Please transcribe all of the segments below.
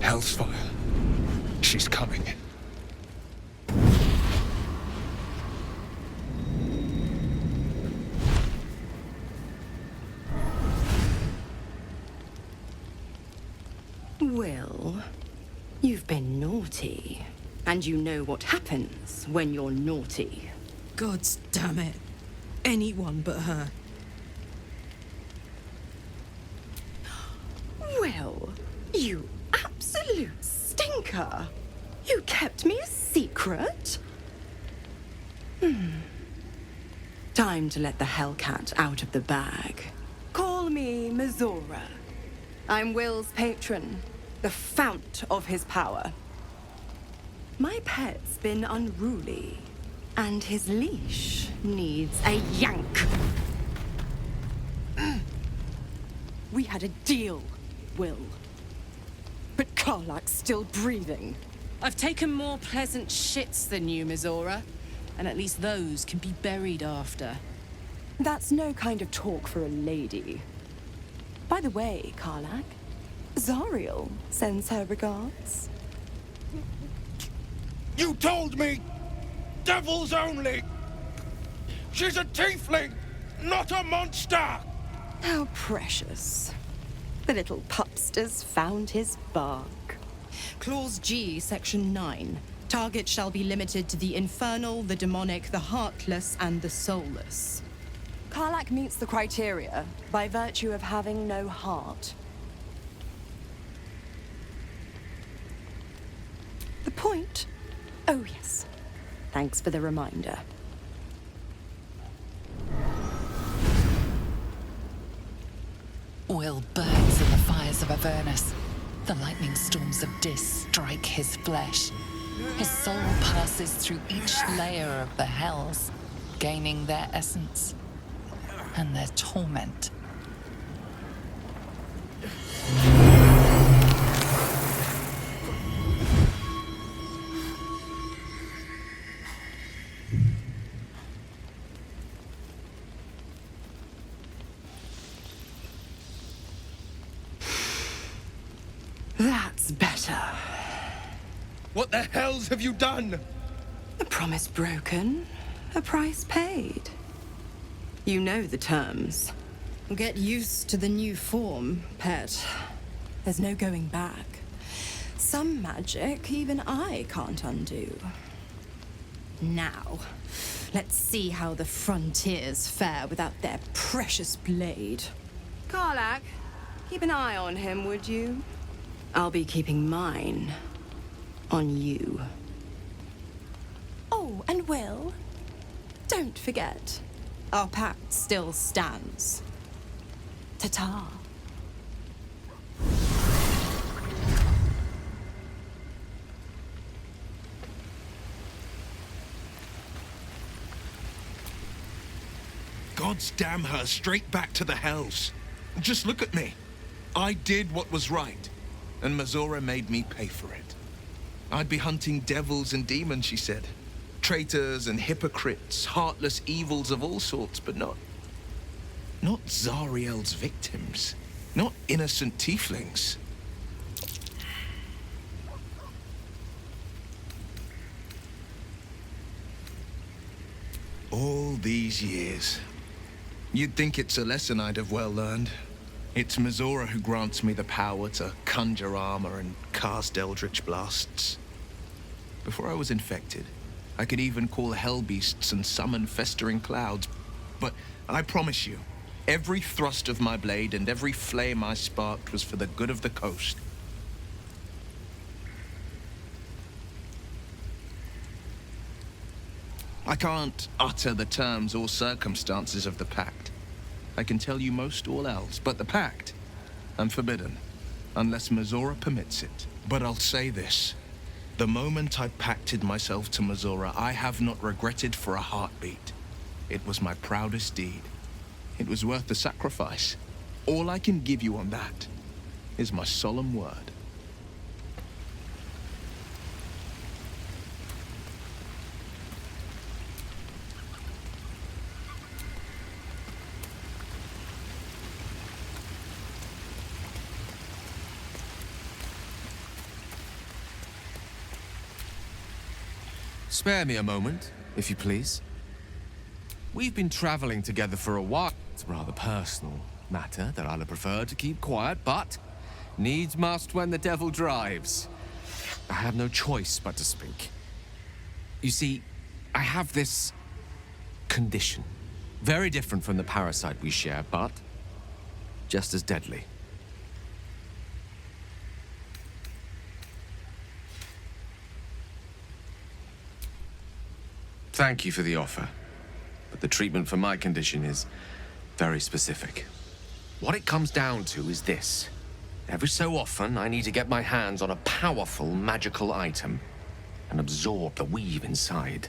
Hellsfire. She's coming. Will, you've been naughty. And you know what happens when you're naughty. Gods damn it. Anyone but her. Will, you absolute stinker. You kept me a secret? Time to let the Hellcat out of the bag. Call me Mizora. I'm Will's patron, the fount of his power. My pet's been unruly, and his leash needs a yank. We had a deal, Will. But Karlak's still breathing. I've taken more pleasant shits than you, Mizora. And at least those can be buried after. That's no kind of talk for a lady. By the way, Karlak, Zariel sends her regards. You told me! Devils only! She's a tiefling, not a monster! How precious. The little pupster's found his bark. Clause G, Section 9. Target shall be limited to the infernal, the demonic, the heartless, and the soulless. Karlak meets the criteria by virtue of having no heart. The point? Oh, yes. Thanks for the reminder. Will burns in the fires of Avernus. The lightning storms of Dis strike his flesh. His soul passes through each layer of the hells, gaining their essence and their torment. That's better. What the hells have you done? A promise broken, a price paid. You know the terms. Get used to the new form, pet. There's no going back. Some magic even I can't undo. Now, let's see how the frontiers fare without their precious blade. Karlak, keep an eye on him, would you? I'll be keeping mine on you. Oh, and Will, don't forget, our pact still stands. Ta-ta. Gods damn her, straight back to the hells. Just look at me. I did what was right, and Mizora made me pay for it. I'd be hunting devils and demons, she said. Traitors and hypocrites, heartless evils of all sorts, but not Zariel's victims. Not innocent tieflings. All these years. You'd think it's a lesson I'd have well learned. It's Mizora who grants me the power to conjure armor and cast eldritch blasts. Before I was infected, I could even call hell beasts and summon festering clouds. But I promise you, every thrust of my blade and every flame I sparked was for the good of the coast. I can't utter the terms or circumstances of the pact. I can tell you most all else, but the pact, I'm forbidden, unless Mizora permits it. But I'll say this. The moment I pacted myself to Mizora, I have not regretted for a heartbeat. It was my proudest deed. It was worth the sacrifice. All I can give you on that is my solemn word. Spare me a moment, if you please. We've been traveling together for a while. It's a rather personal matter that I'd have preferred to keep quiet, but needs must when the devil drives. I have no choice but to speak. You see, I have this condition. Very different from the parasite we share, but just as deadly. Thank you for the offer, but the treatment for my condition is very specific. What it comes down to is this. Every so often, I need to get my hands on a powerful magical item and absorb the weave inside.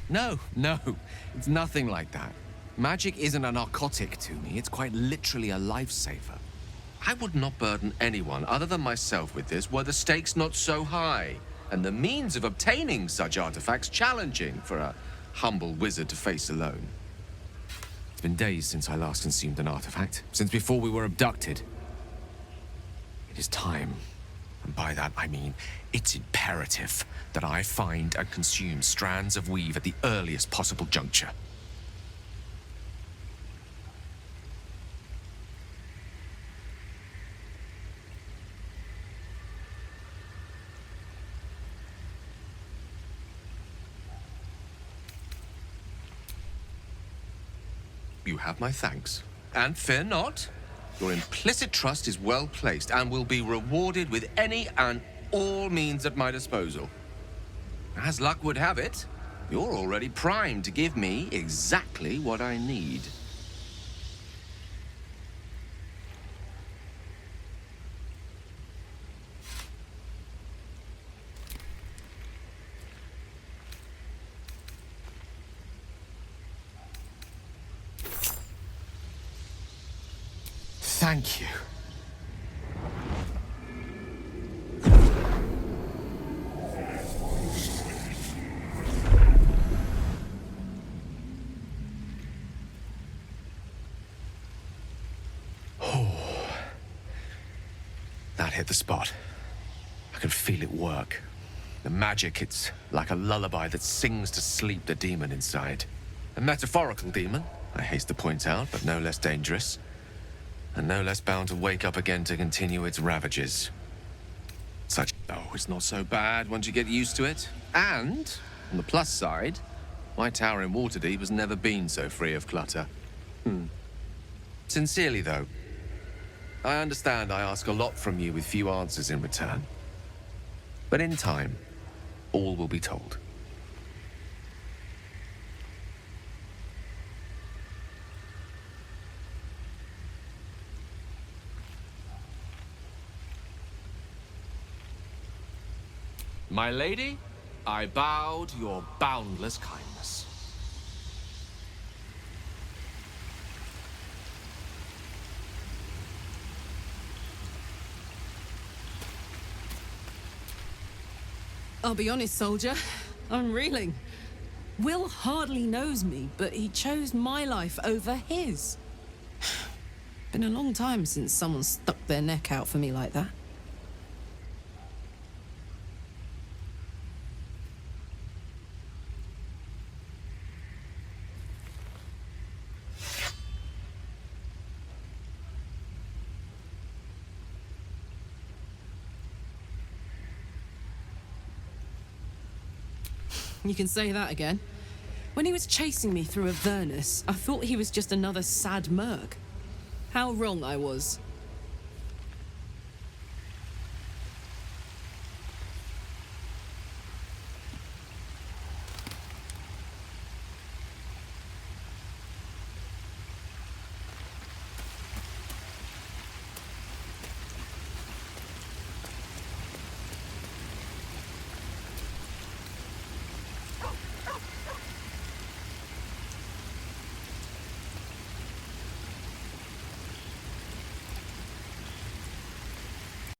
No, it's nothing like that. Magic isn't a narcotic to me, it's quite literally a lifesaver. I would not burden anyone other than myself with this were the stakes not so high, and the means of obtaining such artifacts challenging for a humble wizard to face alone. It's been days since I last consumed an artifact, since before we were abducted. It is time, and by that I mean it's imperative that I find and consume strands of weave at the earliest possible juncture. You have my thanks. And fear not. Your implicit trust is well placed and will be rewarded with any and all means at my disposal. As luck would have it, you're already primed to give me exactly what I need. Thank you. That hit the spot. I can feel it work. The magic, it's like a lullaby that sings to sleep the demon inside. A metaphorical demon, I haste to point out, but no less dangerous. And no less bound to wake up again to continue its ravages. It's not so bad once you get used to it. And, on the plus side, my tower in Waterdeep has never been so free of clutter. Sincerely, though, I understand I ask a lot from you with few answers in return. But in time, all will be told. My lady, I bow to your boundless kindness. I'll be honest, soldier. I'm reeling. Will hardly knows me, but he chose my life over his. Been a long time since someone stuck their neck out for me like that. You can say that again. When he was chasing me through Avernus, I thought he was just another sad merc. How wrong I was.